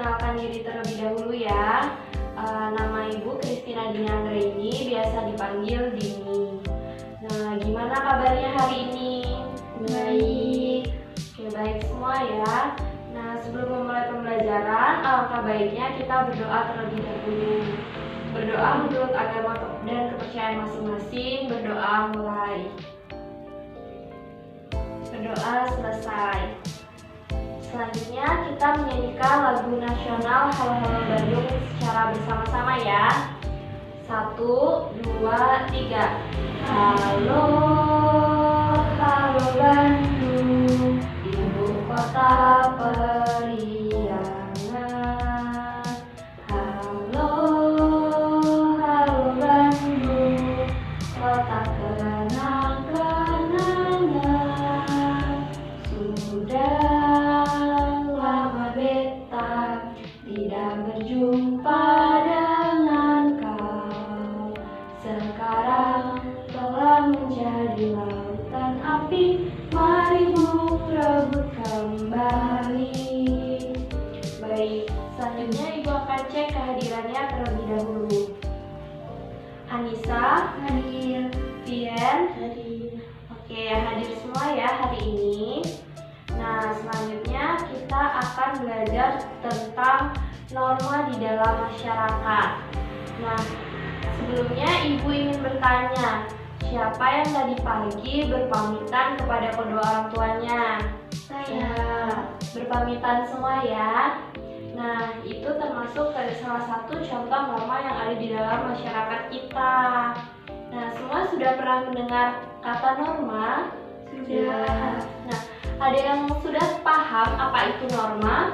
memperkenalkan diri terlebih dahulu ya. Nama Ibu Christina Dini Anggraini, biasa dipanggil Dini. Nah, gimana kabarnya hari ini? Baik. Oke, baik semua ya. Nah, sebelum memulai pembelajaran, alangkah baiknya kita berdoa terlebih dahulu. Berdoa menurut agama dan kepercayaan masing-masing. Berdoa mulai. Berdoa selesai. Selanjutnya kita menyanyikan lagu nasional Halo Halo Bandung secara bersama-sama ya. 1, 2, 3. Halo, halo Bandung, ibu kota periangan. Halo, halo Bandung, kota kenang-kenangan. Sudah lama beta tidak berjumpa dengan kau. Sekarang telah menjadi lautan api, mari rebut kembali. Baik, selanjutnya Ibu akan cek kehadirannya terlebih dahulu. Anissa, Hadir. Vien, Hadir. oke, hadir semua ya hari ini. Nah, selanjutnya kita akan belajar tentang norma di dalam masyarakat. Nah, sebelumnya Ibu ingin bertanya, siapa yang tadi pagi berpamitan kepada kedua orang tuanya? Saya. Berpamitan semua ya. Nah, itu termasuk salah satu contoh norma yang ada di dalam masyarakat kita. Nah, semua sudah pernah mendengar kata norma? Sudah. Nah, ada yang sudah paham apa itu norma?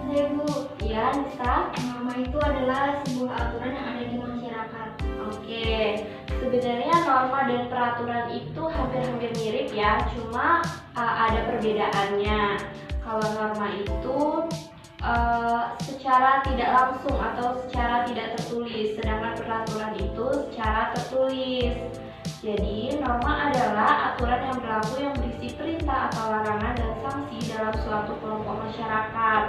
Saya, Bu. Ya, Nisa. Norma itu adalah sebuah aturan yang ada di masyarakat. Oke, sebenarnya norma dan peraturan itu hampir-hampir mirip ya, cuma ada perbedaannya. Kalau norma itu secara tidak langsung atau secara tidak tertulis, sedangkan peraturan itu secara tertulis. Jadi, norma adalah aturan yang berlaku yang berisi perintah atau larangan dan sanksi dalam suatu kelompok masyarakat.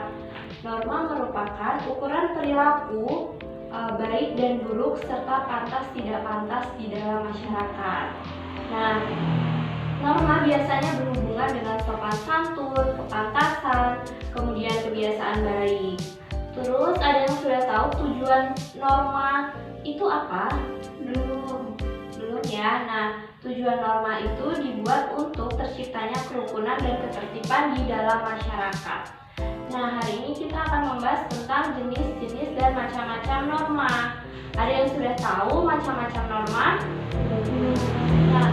Norma merupakan ukuran perilaku baik dan buruk serta pantas tidak pantas di dalam masyarakat. Nah, norma biasanya berhubungan dengan sopan santun, kepantasan, kemudian kebiasaan baik. Terus ada yang sudah tahu tujuan norma itu apa? Belum ya. Nah, tujuan norma itu dibuat untuk terciptanya kerukunan dan ketertiban di dalam masyarakat. Nah, hari ini kita akan membahas tentang jenis-jenis dan macam-macam norma. Ada yang sudah tahu macam-macam norma? Nah,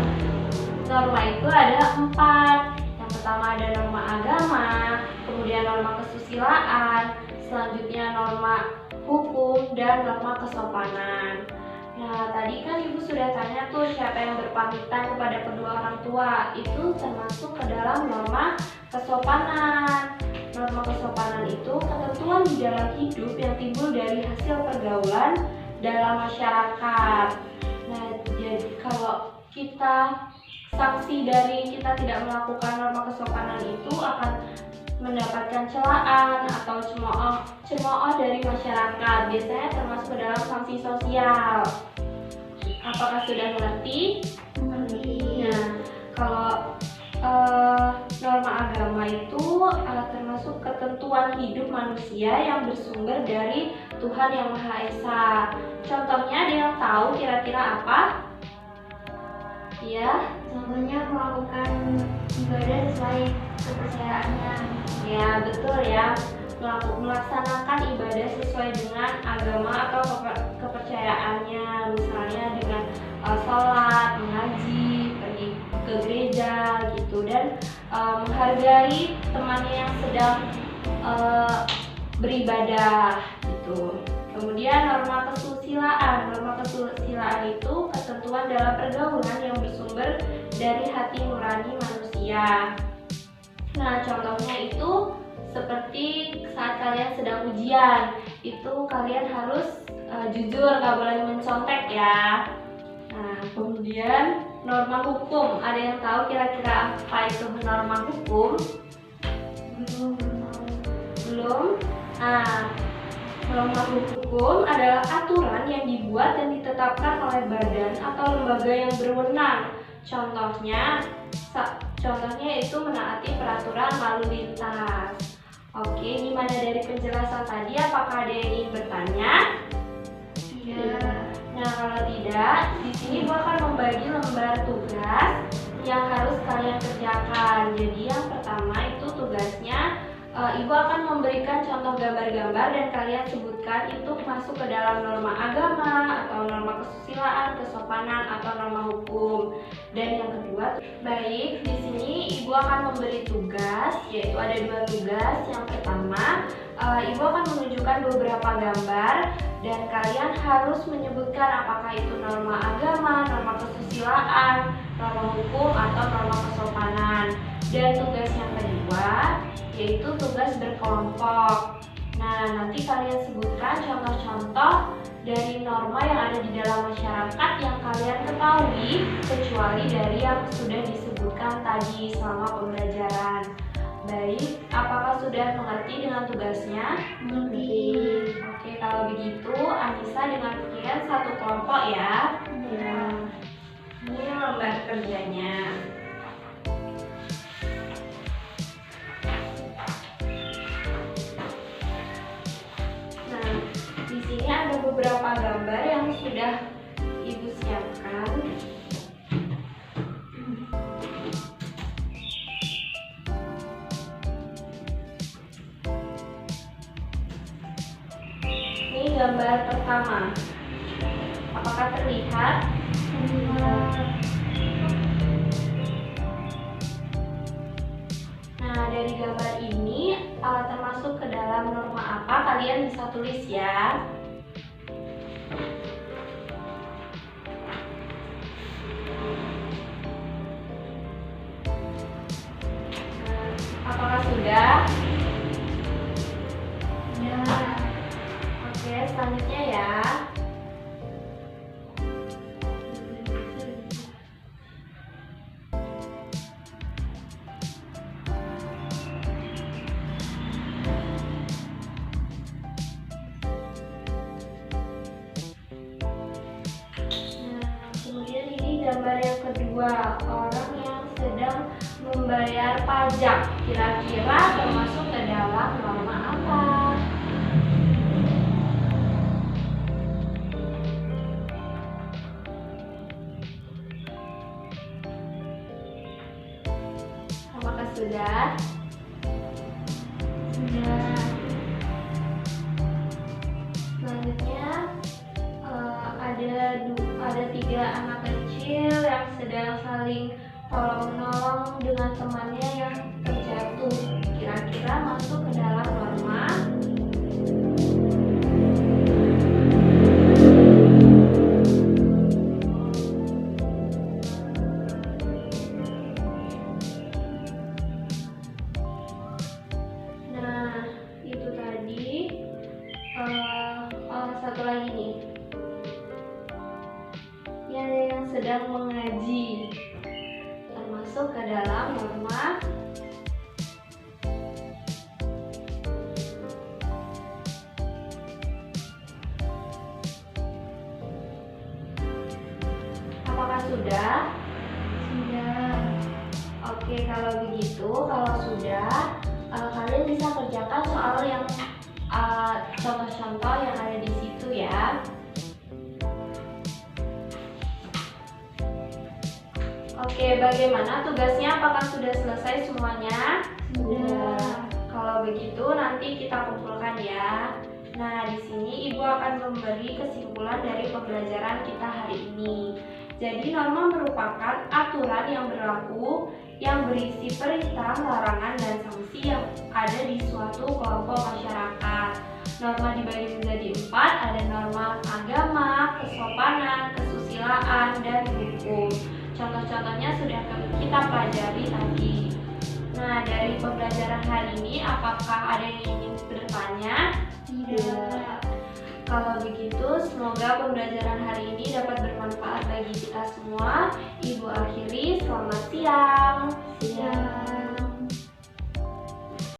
norma itu ada 4. Yang pertama ada norma agama, kemudian norma kesusilaan, selanjutnya norma hukum, dan norma kesopanan. Nah, tadi kan Ibu sudah tanya tuh siapa yang berpamitan kepada kedua orang tua. Itu termasuk ke dalam norma kesopanan. Norma kesopanan itu ketentuan di dalam hidup yang timbul dari hasil pergaulan dalam masyarakat. Nah, jadi kalau kita sanksi dari kita tidak melakukan norma kesopanan itu akan mendapatkan celaan atau cemooh dari masyarakat. Biasanya termasuk ke dalam sanksi sosial. Apakah sudah mengerti? Mengerti. Nah, kalau norma agama itu termasuk ketentuan hidup manusia yang bersumber dari Tuhan Yang Maha Esa. Contohnya ada yang tahu kira-kira apa? Ya, Contohnya melakukan ibadah sesuai kepercayaannya. ya betul ya. Melaksanakan ibadah sesuai dengan agama atau kepercayaannya, misalnya dengan sholat, mengaji, pergi ke gereja gitu, dan menghargai temannya yang sedang beribadah gitu. Kemudian norma kesusilaan. Norma kesusilaan itu ketentuan dalam pergaulan yang bersumber dari hati nurani manusia. Nah, contohnya itu seperti saat kalian sedang ujian, itu kalian harus jujur, nggak boleh mencontek ya. Nah, kemudian norma hukum. Ada yang tahu kira-kira apa itu norma hukum? Belum. Belum belum? Nah, norma hukum adalah aturan yang dibuat dan ditetapkan oleh badan atau lembaga yang berwenang. Contohnya itu menaati peraturan lalu lintas. Oke, gimana dari penjelasan tadi? Apakah ada yang ingin bertanya? Iya. Nah, kalau tidak, di sini Ibu akan membagi lembar tugas yang harus kalian kerjakan. Jadi yang pertama itu tugasnya Ibu akan memberikan contoh gambar-gambar dan kalian sebutkan itu masuk ke dalam norma agama atau norma kesusilaan, kesopanan atau norma hukum. Dan yang kedua, baik, di sini Ibu akan memberi tugas, yaitu ada 2 tugas. Yang pertama, Ibu akan menunjukkan beberapa gambar dan kalian harus menyebutkan apakah itu norma agama, norma kesusilaan, norma hukum atau norma kesopanan. Dan tugas yang kedua yaitu tugas berkelompok. Nah, nanti kalian sebutkan contoh-contoh dari norma yang ada di dalam masyarakat yang kalian ketahui, kecuali dari yang sudah disebutkan tadi selama pembelajaran. Baik, apakah sudah mengerti dengan tugasnya? Mengerti. Oke, kalau begitu Anissa dengan kalian satu kelompok ya. Ya. Ini lembar kerjanya. Nah, di sini ada beberapa gambar yang sudah Ibu siapkan. Ini gambar pertama. Apakah terlihat? Nah, dari gambar ini termasuk ke dalam norma apa? Kalian bisa tulis ya. Apakah sudah? Ya. Oke, selanjutnya ya. Kemudian ini gambar yang kedua, orang yang sedang membayar pajak. Kira-kira termasuk ke dalam norma apa? Apakah sudah? Sudah. Selanjutnya ada 3 anak kecil yang sedang saling tolong-menolong dengan temannya yang terjatuh. Kira-kira masuk ke dalam norma? Nah, itu tadi. Satu lagi nih. Yang sedang mengaji termasuk ke dalam norma. Apakah sudah? Sudah. Oke, kalau begitu, kalau sudah, kalian bisa kerjakan soal yang contoh-contoh yang ada di situ ya. Oke, bagaimana tugasnya? Apakah sudah selesai semuanya? Sudah. Kalau begitu nanti kita kumpulkan ya. Nah, di sini Ibu akan memberi kesimpulan dari pembelajaran kita hari ini. Jadi, norma merupakan aturan yang berlaku yang berisi perintah, larangan, dan sanksi yang ada di suatu kelompok masyarakat. Norma dibagi menjadi 4, ada norma agama, kesopanan, kesusilaan, dan hukum. Contoh-contohnya sudah kita pelajari tadi. Nah, dari pembelajaran hari ini, apakah ada yang ingin bertanya? Tidak. Kalau begitu, semoga pembelajaran hari ini dapat bermanfaat bagi kita semua. Ibu akhiri, selamat siang.